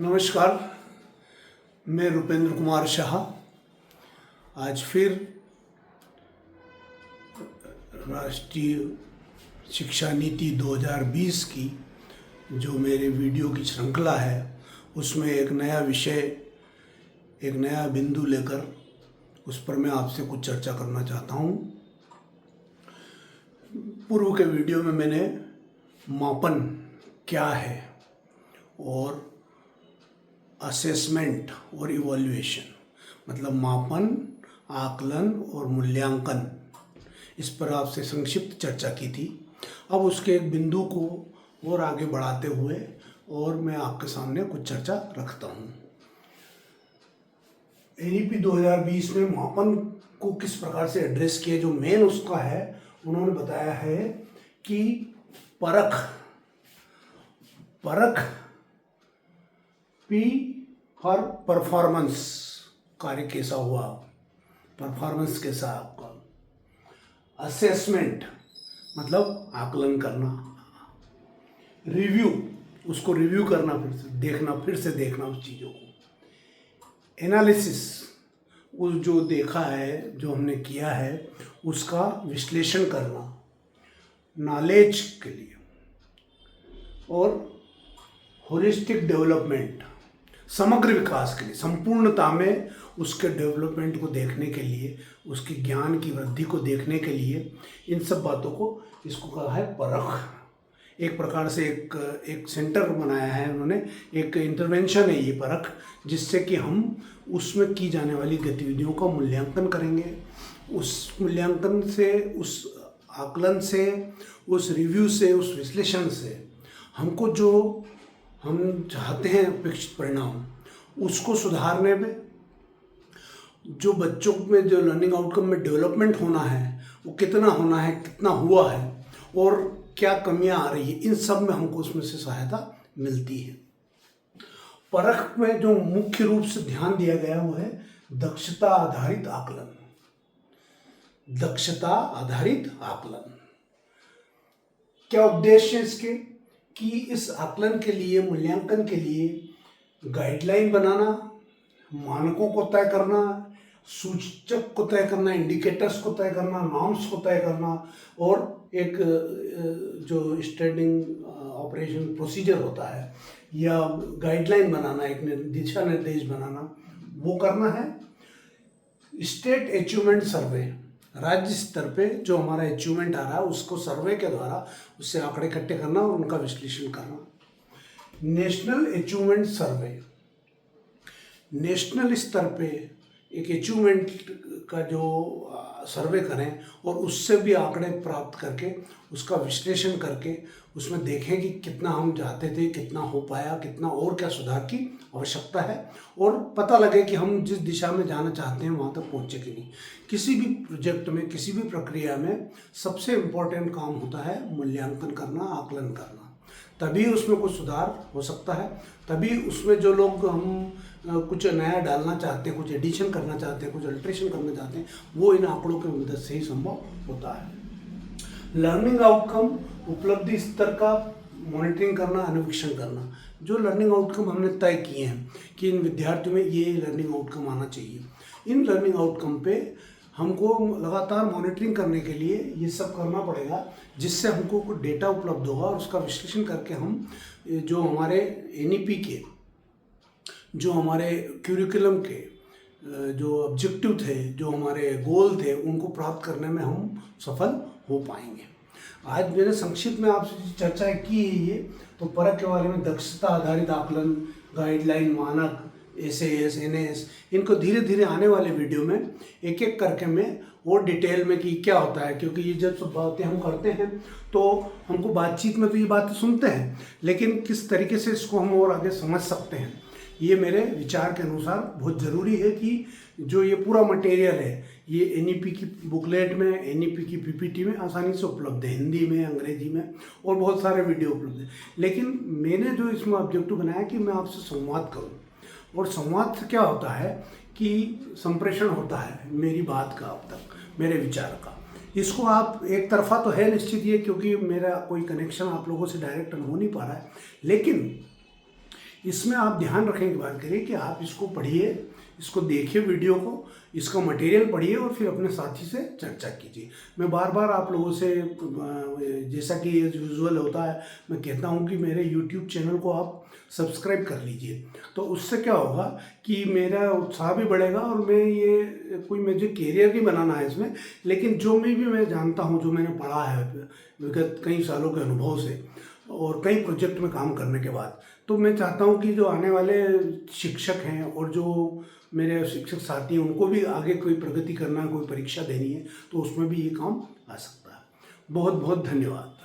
नमस्कार, मैं रुपेंद्र कुमार शाह आज फिर राष्ट्रीय शिक्षा नीति 2020 की जो मेरे वीडियो की श्रृंखला है उसमें एक नया विषय, एक नया बिंदु लेकर उस पर मैं आपसे कुछ चर्चा करना चाहता हूँ। पूर्व के वीडियो में मैंने मापन क्या है और असेसमेंट और इवैल्यूएशन मतलब मापन, आकलन और मूल्यांकन, इस पर आपसे संक्षिप्त चर्चा की थी। अब उसके एक बिंदु को और आगे बढ़ाते हुए और मैं आपके सामने कुछ चर्चा रखता हूँ। एनईपी 2020 में मापन को किस प्रकार से एड्रेस किया, जो मेन उसका है, उन्होंने बताया है कि परख पी फॉर परफॉर्मेंस, कार्य कैसा हुआ, परफॉर्मेंस कैसा आपका। असेसमेंट मतलब आकलन करना, रिव्यू उसको रिव्यू करना, फिर से देखना उस चीज़ों को। एनालिसिस उस जो देखा है, जो हमने किया है उसका विश्लेषण करना नॉलेज के लिए। और होलिस्टिक डेवलपमेंट समग्र विकास के लिए, संपूर्णता में उसके डेवलपमेंट को देखने के लिए, उसके ज्ञान की वृद्धि को देखने के लिए, इन सब बातों को इसको कहा है परख। एक प्रकार से एक सेंटर बनाया है उन्होंने, एक इंटरवेंशन है ये परख, जिससे कि हम उसमें की जाने वाली गतिविधियों का मूल्यांकन करेंगे। उस मूल्यांकन से, उस आकलन से, उस रिव्यू से, उस विश्लेषण से हमको जो हम चाहते हैं अपेक्षित परिणाम, उसको सुधारने में, जो बच्चों में जो लर्निंग आउटकम में डेवलपमेंट होना है वो कितना होना है, कितना हुआ है और क्या कमियां आ रही है, इन सब में हमको उसमें से सहायता मिलती है। परख में जो मुख्य रूप से ध्यान दिया गया वो है दक्षता आधारित आकलन। दक्षता आधारित आकलन क्या उद्देश्य है इसके, कि इस आकलन के लिए, मूल्यांकन के लिए गाइडलाइन बनाना, मानकों को तय करना, सूचक को तय करना, इंडिकेटर्स को तय करना, नॉर्म्स को तय करना, और एक जो स्टैंडिंग ऑपरेशन प्रोसीजर होता है या गाइडलाइन बनाना, एक दिशा निर्देश बनाना, वो करना है। स्टेट अचीवमेंट सर्वे, राज्य स्तर पे जो हमारा अचीवमेंट आ रहा है उसको सर्वे के द्वारा उससे आंकड़े इकट्ठे करना और उनका विश्लेषण करना। नेशनल अचीवमेंट सर्वे, नेशनल स्तर पे एक अचीवमेंट का जो सर्वे करें और उससे भी आंकड़े प्राप्त करके उसका विश्लेषण करके उसमें देखें कि कितना हम चाहते थे, कितना हो पाया, कितना और क्या सुधार की आवश्यकता है, और पता लगे कि हम जिस दिशा में जाना चाहते हैं वहाँ तक पहुँचे कि नहीं। किसी भी प्रोजेक्ट में, किसी भी प्रक्रिया में सबसे इम्पोर्टेंट काम होता है मूल्यांकन करना, आकलन करना। तभी उसमें कुछ सुधार हो सकता है, तभी उसमें जो लोग हम कुछ नया डालना चाहते हैं, कुछ एडिशन करना चाहते हैं, कुछ अल्ट्रेशन करना चाहते हैं, वो इन आंकड़ों की मदद से ही संभव होता है। लर्निंग आउटकम, उपलब्धि स्तर का मॉनिटरिंग करना, अनुवीक्षण करना। जो लर्निंग आउटकम हमने तय किए हैं कि इन विद्यार्थियों में ये लर्निंग आउटकम आना चाहिए, इन लर्निंग आउटकम पे हमको लगातार मॉनिटरिंग करने के लिए ये सब करना पड़ेगा, जिससे हमको कुछ डेटा उपलब्ध होगा और उसका विश्लेषण करके हम जो हमारे एनईपी के, जो हमारे क्यूरिकुलम के जो ऑब्जेक्टिव थे, जो हमारे गोल थे, उनको प्राप्त करने में हम सफल हो पाएंगे। आज मैंने संक्षिप्त में आपसे चर्चा की है ये, तो परख के बारे में दक्षता आधारित आकलन, गाइडलाइन, मानक, एसएएस, एनएएस, इनको धीरे धीरे आने वाले वीडियो में एक एक करके मैं और डिटेल में कि क्या होता है, क्योंकि ये जब सब बातें हम करते हैं तो हमको बातचीत में तो ये बातें सुनते हैं, लेकिन किस तरीके से इसको हम और आगे समझ सकते हैं, ये मेरे विचार के अनुसार बहुत ज़रूरी है कि जो ये पूरा मटेरियल है ये एनईपी की बुकलेट में, एनईपी की पीपीटी में आसानी से उपलब्ध है, हिंदी में, अंग्रेजी में, और बहुत सारे वीडियो उपलब्ध है। लेकिन मैंने जो इसमें ऑब्जेक्टिव बनाया कि मैं आपसे संवाद करूं, और संवाद से क्या होता है कि संप्रेषण होता है मेरी बात का, अब तक मेरे विचार का। इसको आप एक तरफा तो है निश्चित ये, क्योंकि मेरा कोई कनेक्शन आप लोगों से डायरेक्ट हो नहीं पा रहा है, लेकिन इसमें आप ध्यान रखने की बात करिए कि आप इसको पढ़िए, इसको देखिए वीडियो को, इसका मटेरियल पढ़िए और फिर अपने साथी से चर्चा कीजिए। मैं बार बार आप लोगों से जैसा कि एज यूजुअल होता है मैं कहता हूँ कि मेरे यूट्यूब चैनल को आप सब्सक्राइब कर लीजिए। तो उससे क्या होगा कि मेरा उत्साह भी बढ़ेगा और मैं ये कोई मुझे कैरियर भी बनाना है इसमें, लेकिन जो मैं जानता हूँ, जो मैंने पढ़ा है विगत कई सालों के अनुभव से और कई प्रोजेक्ट में काम करने के बाद, तो मैं चाहता हूँ कि जो आने वाले शिक्षक हैं और जो मेरे शिक्षक साथी हैं उनको भी आगे कोई प्रगति करना है, कोई परीक्षा देनी है, तो उसमें भी ये काम आ सकता है। बहुत बहुत धन्यवाद।